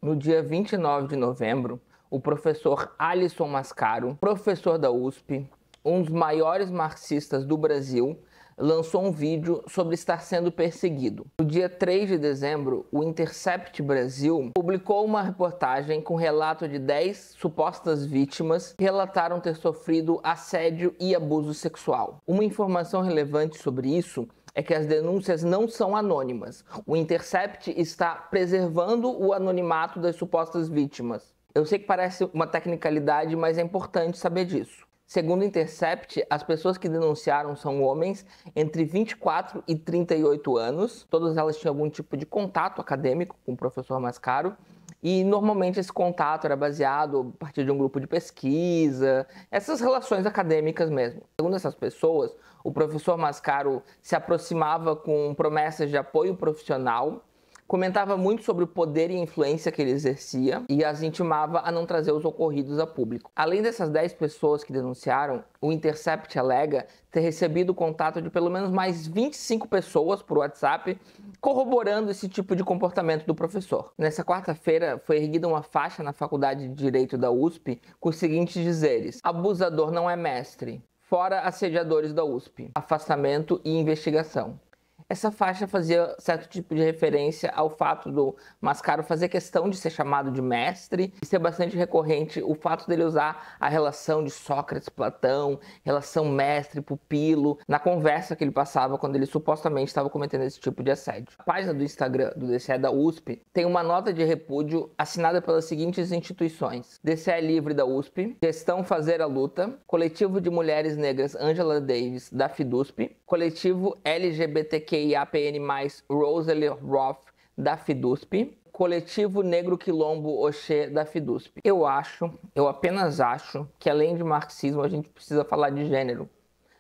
No dia 29 de novembro, o professor Alisson Mascaro, professor da USP, um dos maiores marxistas do Brasil, lançou um vídeo sobre estar sendo perseguido. No dia 3 de dezembro, o Intercept Brasil publicou uma reportagem com relato de 10 supostas vítimas que relataram ter sofrido assédio e abuso sexual. Uma informação relevante sobre isso é que as denúncias não são anônimas. O Intercept está preservando o anonimato das supostas vítimas. Eu sei que parece uma tecnicalidade, mas é importante saber disso. Segundo o Intercept, as pessoas que denunciaram são homens entre 24 e 38 anos. Todas elas tinham algum tipo de contato acadêmico com o professor Mascaro. E normalmente esse contato era baseado a partir de um grupo de pesquisa, essas relações acadêmicas mesmo. Segundo essas pessoas, o professor Mascaro se aproximava com promessas de apoio profissional, comentava muito sobre o poder e influência que ele exercia e as intimava a não trazer os ocorridos a público. Além dessas 10 pessoas que denunciaram, o Intercept alega ter recebido contato de pelo menos mais 25 pessoas por WhatsApp, corroborando esse tipo de comportamento do professor. Nessa quarta-feira, foi erguida uma faixa na Faculdade de Direito da USP com os seguintes dizeres: abusador não é mestre, fora assediadores da USP, afastamento e investigação. Essa faixa fazia certo tipo de referência ao fato do Mascaro fazer questão de ser chamado de mestre e ser bastante recorrente o fato dele usar a relação de Sócrates-Platão, relação mestre-pupilo, na conversa que ele passava quando ele supostamente estava cometendo esse tipo de assédio. A página do Instagram do DCE da USP tem uma nota de repúdio assinada pelas seguintes instituições: DCE Livre da USP, Gestão Fazer a Luta, Coletivo de Mulheres Negras Angela Davis da FIDUSP, Coletivo LGBTQIAPN+, Rosalie Roth, da FIDUSP, Coletivo Negro Quilombo Oxê, da FIDUSP. Eu apenas acho que além de marxismo a gente precisa falar de gênero,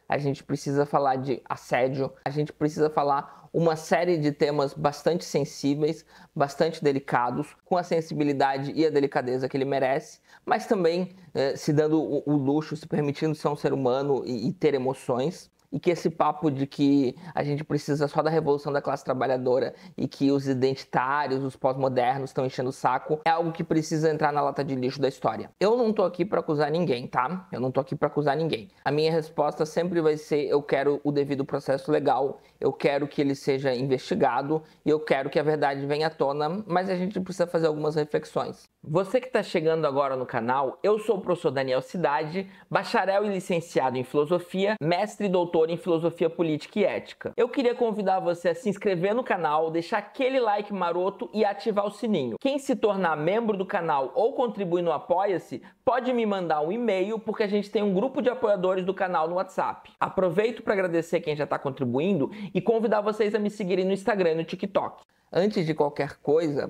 a gente precisa falar de assédio, a gente precisa falar uma série de temas bastante sensíveis, bastante delicados, com a sensibilidade e a delicadeza que ele merece, mas também se dando o luxo, se permitindo ser um ser humano e ter emoções. E que esse papo de que a gente precisa só da revolução da classe trabalhadora e que os identitários, os pós-modernos estão enchendo o saco, é algo que precisa entrar na lata de lixo da história. Eu não tô aqui pra acusar ninguém, tá? Eu não tô aqui pra acusar ninguém. A minha resposta sempre vai ser: eu quero o devido processo legal, eu quero que ele seja investigado e eu quero que a verdade venha à tona, mas a gente precisa fazer algumas reflexões. Você que está chegando agora no canal, eu sou o professor Daniel Cidade, bacharel e licenciado em filosofia, mestre e doutor em filosofia política e ética. Eu queria convidar você a se inscrever no canal, deixar aquele like maroto e ativar o sininho. Quem se tornar membro do canal ou contribuir no Apoia-se, pode me mandar um e-mail, porque a gente tem um grupo de apoiadores do canal no WhatsApp. Aproveito para agradecer quem já está contribuindo e convidar vocês a me seguirem no Instagram e no TikTok. Antes de qualquer coisa,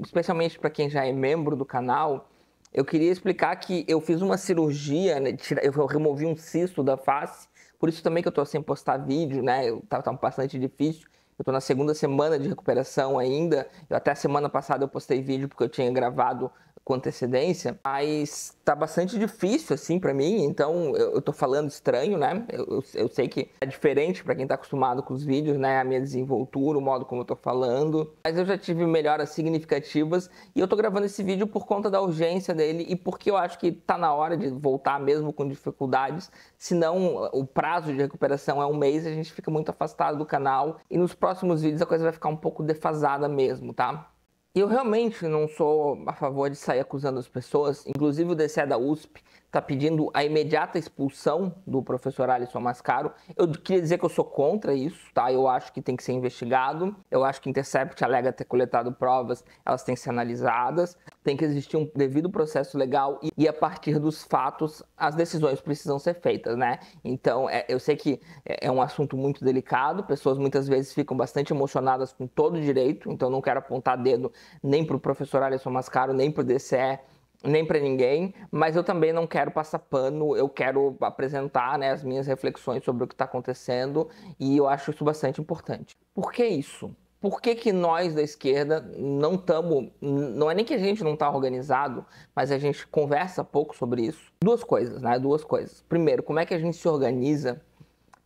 especialmente para quem já é membro do canal, eu queria explicar que eu fiz uma cirurgia, né, eu removi um cisto da face, por isso também que eu tô sem postar vídeo, né? Tá bastante difícil. Eu tô na segunda semana de recuperação ainda. Até a semana passada eu postei vídeo porque eu tinha gravado com antecedência, mas tá bastante difícil assim pra mim, então eu tô falando estranho, né? Eu sei que é diferente pra quem tá acostumado com os vídeos, né? A minha desenvoltura, o modo como eu tô falando, mas eu já tive melhoras significativas e eu tô gravando esse vídeo por conta da urgência dele e porque eu acho que tá na hora de voltar mesmo com dificuldades, senão o prazo de recuperação é um mês e a gente fica muito afastado do canal e nos próximos vídeos a coisa vai ficar um pouco defasada mesmo, tá? E eu realmente não sou a favor de sair acusando as pessoas. Inclusive o DCE da USP está pedindo a imediata expulsão do professor Alisson Mascaro. Eu queria dizer que eu sou contra isso, tá? Eu acho que tem que ser investigado. Eu acho que o Intercept alega ter coletado provas, elas têm que ser analisadas. Tem que existir um devido processo legal e a partir dos fatos as decisões precisam ser feitas, né? Então, eu sei que é um assunto muito delicado, pessoas muitas vezes ficam bastante emocionadas com todo o direito, então não quero apontar dedo nem para o professor Alisson Mascaro, nem para o DCE, nem para ninguém, mas eu também não quero passar pano, eu quero apresentar, né, as minhas reflexões sobre o que está acontecendo e eu acho isso bastante importante. Por que isso? Por que que nós da esquerda não estamos, não é nem que a gente não está organizado, mas a gente conversa pouco sobre isso? Duas coisas, né? Duas coisas. Primeiro, como é que a gente se organiza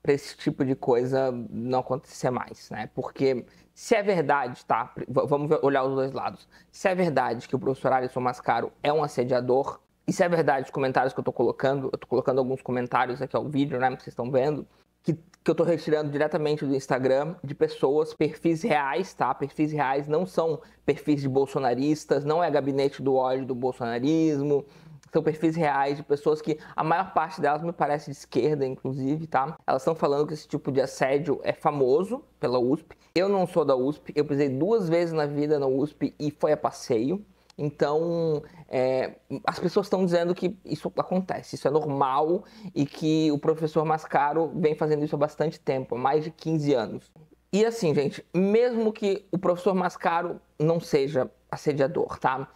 para esse tipo de coisa não acontecer mais, né? Porque se é verdade, tá? Vamos olhar os dois lados. Se é verdade que o professor Alisson Mascaro é um assediador, e se é verdade os comentários que eu tô colocando alguns comentários aqui ao vídeo, né? Que vocês estão vendo, que eu tô retirando diretamente do Instagram de pessoas, perfis reais, tá? Perfis reais, não são perfis de bolsonaristas, não é gabinete do ódio do bolsonarismo, são perfis reais de pessoas que a maior parte delas me parece de esquerda, inclusive, tá? Elas estão falando que esse tipo de assédio é famoso pela USP. Eu não sou da USP, eu pisei 2 vezes na vida na USP e foi a passeio. Então, as pessoas estão dizendo que isso acontece, isso é normal e que o professor Mascaro vem fazendo isso há bastante tempo, há mais de 15 anos. E assim, gente, mesmo que o professor Mascaro não seja assediador, tá?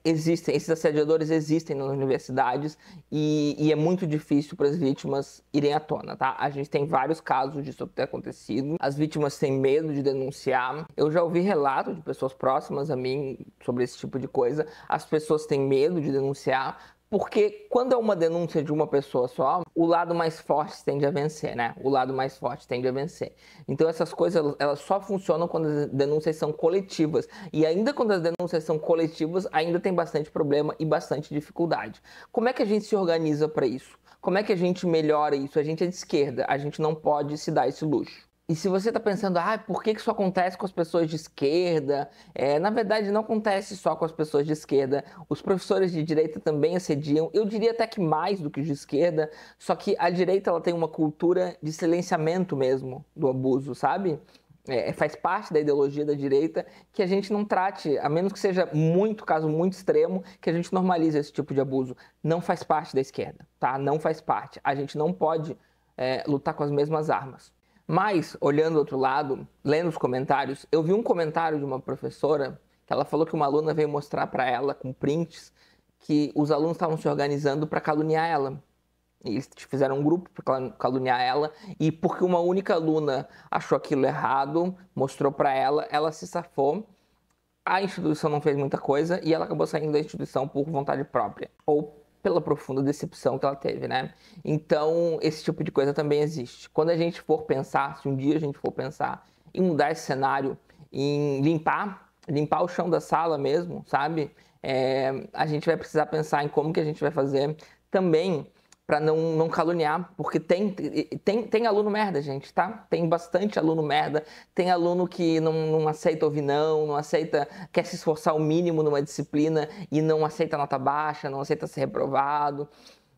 Esses assediadores existem nas universidades e é muito difícil para as vítimas irem à tona, tá? A gente tem vários casos disso ter acontecido. As vítimas têm medo de denunciar. Eu já ouvi relatos de pessoas próximas a mim sobre esse tipo de coisa. As pessoas têm medo de denunciar. Porque quando é uma denúncia de uma pessoa só, o lado mais forte tende a vencer, né? O lado mais forte tende a vencer. Então essas coisas, elas só funcionam quando as denúncias são coletivas. E ainda quando as denúncias são coletivas, ainda tem bastante problema e bastante dificuldade. Como é que a gente se organiza para isso? Como é que a gente melhora isso? A gente é de esquerda, a gente não pode se dar esse luxo. E se você está pensando, por que isso acontece com as pessoas de esquerda? Na verdade, não acontece só com as pessoas de esquerda. Os professores de direita também assediam. Eu diria até que mais do que os de esquerda. Só que a direita ela tem uma cultura de silenciamento mesmo do abuso, sabe? Faz parte da ideologia da direita que a gente não trate, a menos que seja caso muito extremo, que a gente normalize esse tipo de abuso. Não faz parte da esquerda, tá? Não faz parte. A gente não pode lutar com as mesmas armas. Mas, olhando do outro lado, lendo os comentários, eu vi um comentário de uma professora que ela falou que uma aluna veio mostrar para ela, com prints, que os alunos estavam se organizando para caluniar ela. Eles fizeram um grupo para caluniar ela e porque uma única aluna achou aquilo errado, mostrou para ela, ela se safou. A instituição não fez muita coisa e ela acabou saindo da instituição por vontade própria. Ou pela profunda decepção que ela teve, né? Então, esse tipo de coisa também existe. Quando a gente for pensar, se um dia a gente for pensar em mudar esse cenário, em limpar o chão da sala mesmo, sabe? A gente vai precisar pensar em como que a gente vai fazer também para não caluniar, porque tem aluno merda, gente, tá? Tem bastante aluno merda, tem aluno que não aceita ouvir não aceita, quer se esforçar o mínimo numa disciplina e não aceita nota baixa, não aceita ser reprovado.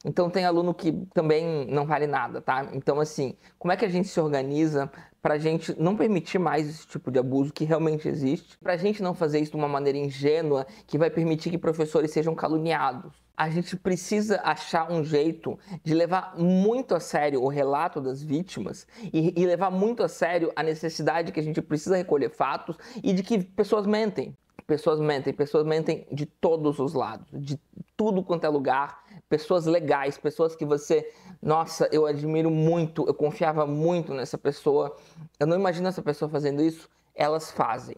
Então tem aluno que também não vale nada, tá? Então assim, como é que a gente se organiza para a gente não permitir mais esse tipo de abuso que realmente existe, para a gente não fazer isso de uma maneira ingênua que vai permitir que professores sejam caluniados? A gente precisa achar um jeito de levar muito a sério o relato das vítimas e levar muito a sério a necessidade que a gente precisa recolher fatos e de que pessoas mentem. Pessoas mentem de todos os lados, de tudo quanto é lugar, pessoas legais, pessoas que você, nossa, eu admiro muito, eu confiava muito nessa pessoa, eu não imagino essa pessoa fazendo isso, elas fazem,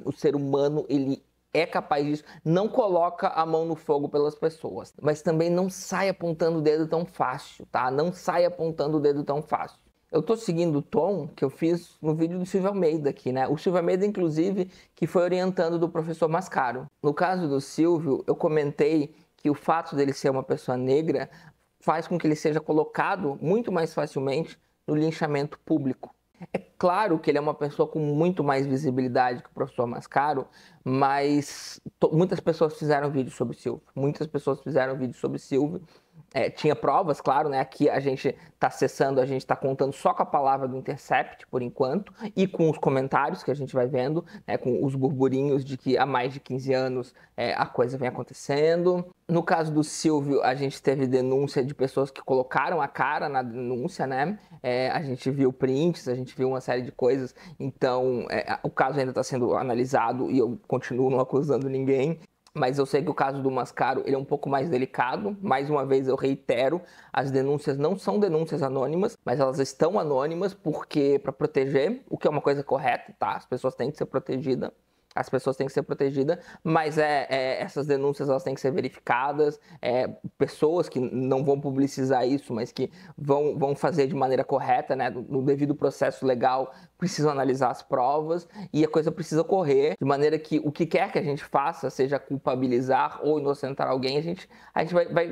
o ser humano, ele é capaz disso, não coloca a mão no fogo pelas pessoas, mas também não sai apontando o dedo tão fácil, tá? Não sai apontando o dedo tão fácil. Eu tô seguindo o tom que eu fiz no vídeo do Silvio Almeida aqui, né? O Silvio Almeida, inclusive, que foi orientando do professor Mascaro. No caso do Silvio, eu comentei que o fato dele ser uma pessoa negra faz com que ele seja colocado muito mais facilmente no linchamento público. É claro que ele é uma pessoa com muito mais visibilidade que o professor Mascaro, mas muitas pessoas fizeram vídeo sobre Silvio. Tinha provas, claro, né? Aqui a gente está acessando, a gente está contando só com a palavra do Intercept, por enquanto, e com os comentários que a gente vai vendo, né, com os burburinhos de que há mais de 15 anos a coisa vem acontecendo. No caso do Silvio, a gente teve denúncia de pessoas que colocaram a cara na denúncia, né? A gente viu prints, a gente viu uma série de coisas, então o caso ainda está sendo analisado e eu continuo não acusando ninguém. Mas eu sei que o caso do Mascaro ele é um pouco mais delicado. Mais uma vez eu reitero, as denúncias não são denúncias anônimas, mas elas estão anônimas porque para proteger, o que é uma coisa correta, tá? As pessoas têm que ser protegidas. as pessoas têm que ser protegidas, mas essas denúncias elas têm que ser verificadas, pessoas que não vão publicizar isso, mas que vão fazer de maneira correta, né, no devido processo legal, precisam analisar as provas e a coisa precisa correr de maneira que o que quer que a gente faça, seja culpabilizar ou inocentar alguém, a gente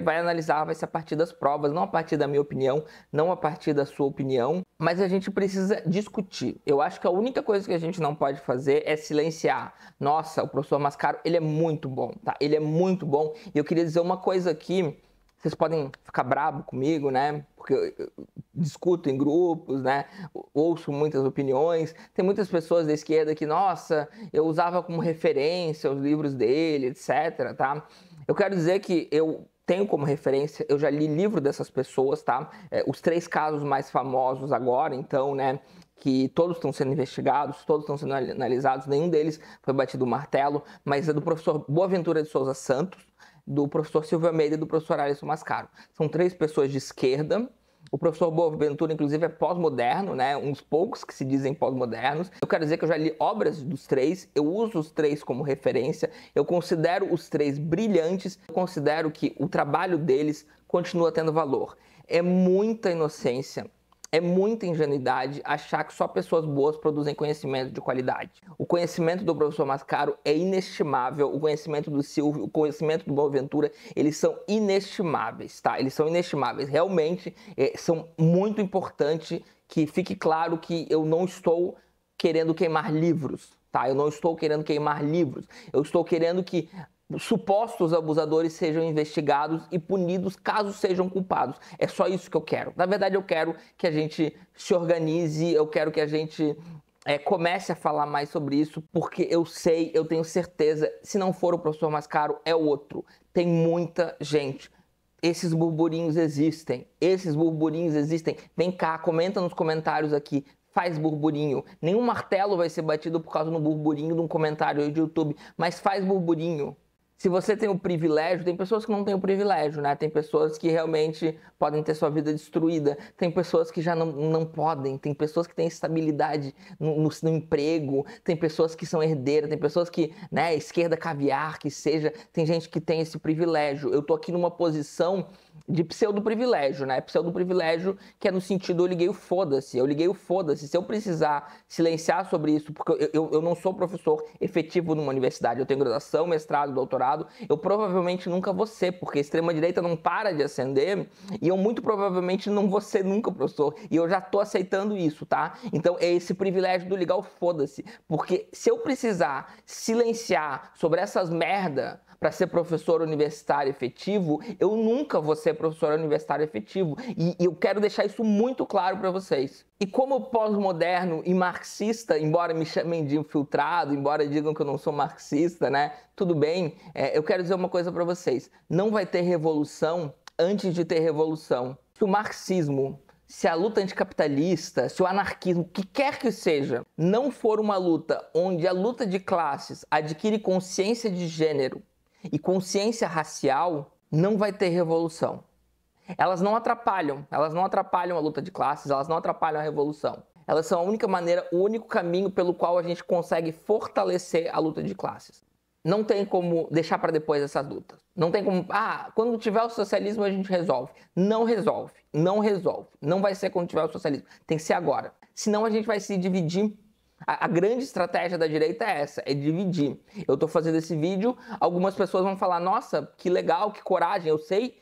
vai analisar, vai ser a partir das provas, não a partir da minha opinião, não a partir da sua opinião, mas a gente precisa discutir. Eu acho que a única coisa que a gente não pode fazer é silenciar. Nossa, o professor Mascaro, ele é muito bom, tá? Ele é muito bom. E eu queria dizer uma coisa aqui, vocês podem ficar bravo comigo, né? Porque eu discuto em grupos, né? Ouço muitas opiniões. Tem muitas pessoas da esquerda que, nossa, eu usava como referência os livros dele, etc, tá? Eu quero dizer que eu tenho como referência, eu já li livro dessas pessoas, tá? Os 3 casos mais famosos agora, então, né? Que todos estão sendo investigados, todos estão sendo analisados, nenhum deles foi batido o martelo, mas é do professor Boaventura de Souza Santos, do professor Silvio Almeida e do professor Alisson Mascaro. São 3 pessoas de esquerda. O professor Boaventura, inclusive, é pós-moderno, né? Uns poucos que se dizem pós-modernos. Eu quero dizer que eu já li obras dos 3, eu uso os 3 como referência, eu considero os 3 brilhantes, eu considero que o trabalho deles continua tendo valor. É muita inocência, é muita ingenuidade achar que só pessoas boas produzem conhecimento de qualidade. O conhecimento do professor Mascaro é inestimável, o conhecimento do Silvio, o conhecimento do Boaventura, eles são inestimáveis, tá? Eles são inestimáveis. Realmente, são muito importantes que fique claro que eu não estou querendo queimar livros, tá? Eu não estou querendo queimar livros. Eu estou querendo que supostos abusadores sejam investigados e punidos caso sejam culpados. É só isso que eu quero. Na verdade, eu quero que a gente se organize, eu quero que a gente comece a falar mais sobre isso, porque eu sei, eu tenho certeza, se não for o professor Mascaro, é outro. Tem muita gente. Esses burburinhos existem. Vem cá, comenta nos comentários aqui. Faz burburinho. Nenhum martelo vai ser batido por causa do burburinho de um comentário aí de YouTube, mas faz burburinho. Se você tem o privilégio, tem pessoas que não têm o privilégio, né? Tem pessoas que realmente podem ter sua vida destruída. Tem pessoas que já não podem. Tem pessoas que têm estabilidade no emprego. Tem pessoas que são herdeiras. Tem pessoas que, né, esquerda caviar, que seja. Tem gente que tem esse privilégio. Eu tô aqui numa posição de pseudo-privilégio, né? Pseudo-privilégio que é no sentido, eu liguei o foda-se. Se eu precisar silenciar sobre isso, porque eu não sou professor efetivo numa universidade, eu tenho graduação, mestrado, doutorado, eu provavelmente nunca vou ser, porque a extrema-direita não para de ascender, e eu muito provavelmente não vou ser nunca professor, e eu já tô aceitando isso, tá? Então é esse privilégio do ligar o foda-se, porque se eu precisar silenciar sobre essas merda para ser professor universitário efetivo, eu nunca vou ser professor universitário efetivo. E eu quero deixar isso muito claro para vocês. E como pós-moderno e marxista, embora me chamem de infiltrado, embora digam que eu não sou marxista, né? Tudo bem, eu quero dizer uma coisa para vocês. Não vai ter revolução antes de ter revolução. Se o marxismo, se a luta anticapitalista, se o anarquismo, o que quer que seja, não for uma luta onde a luta de classes adquire consciência de gênero e consciência racial, não vai ter revolução. Elas não atrapalham a luta de classes, elas não atrapalham a revolução. Elas são a única maneira, o único caminho pelo qual a gente consegue fortalecer a luta de classes. Não tem como deixar para depois essas lutas. Não tem como, quando tiver o socialismo a gente resolve. Não resolve, não resolve. Não vai ser quando tiver o socialismo, tem que ser agora. Senão a gente vai se dividir. A grande estratégia da direita é essa, é dividir. Eu tô fazendo esse vídeo, algumas pessoas vão falar, nossa, que legal, que coragem. Eu sei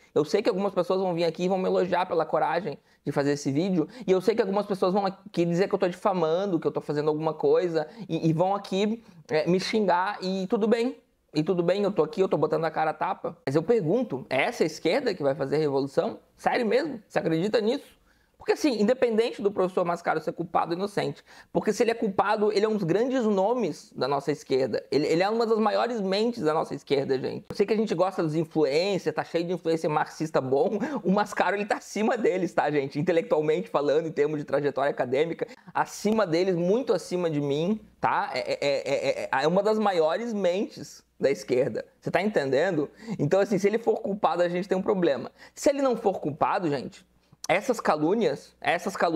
que algumas pessoas vão vir aqui e vão me elogiar pela coragem de fazer esse vídeo, e eu sei que algumas pessoas vão aqui dizer que eu tô difamando, que eu tô fazendo alguma coisa, e vão aqui me xingar, e tudo bem. E tudo bem, eu tô aqui, eu tô botando a cara a tapa. Mas eu pergunto, é essa a esquerda que vai fazer a revolução? Sério mesmo? Você acredita nisso? Porque assim, independente do professor Mascaro ser culpado ou inocente, porque se ele é culpado, ele é um dos grandes nomes da nossa esquerda. Ele é uma das maiores mentes da nossa esquerda, gente. Eu sei que a gente gosta dos influencers, tá cheio de influencer marxista bom, o Mascaro ele tá acima deles, tá, gente? Intelectualmente falando, em termos de trajetória acadêmica, acima deles, muito acima de mim, tá? É uma das maiores mentes da esquerda. Você tá entendendo? Então, assim, se ele for culpado, a gente tem um problema. Se ele não for culpado, gente, essas calúnias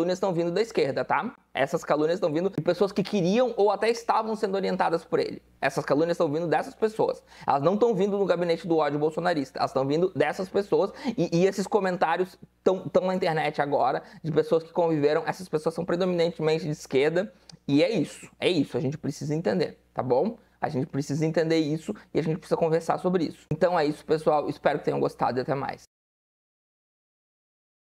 estão vindo da esquerda, tá? Essas calúnias estão vindo de pessoas que queriam ou até estavam sendo orientadas por ele. Essas calúnias estão vindo dessas pessoas. Elas não estão vindo no gabinete do ódio bolsonarista. Elas estão vindo dessas pessoas. E esses comentários estão na internet agora, de pessoas que conviveram. Essas pessoas são predominantemente de esquerda. E é isso. É isso. A gente precisa entender, tá bom? A gente precisa entender isso e a gente precisa conversar sobre isso. Então é isso, pessoal. Espero que tenham gostado e até mais.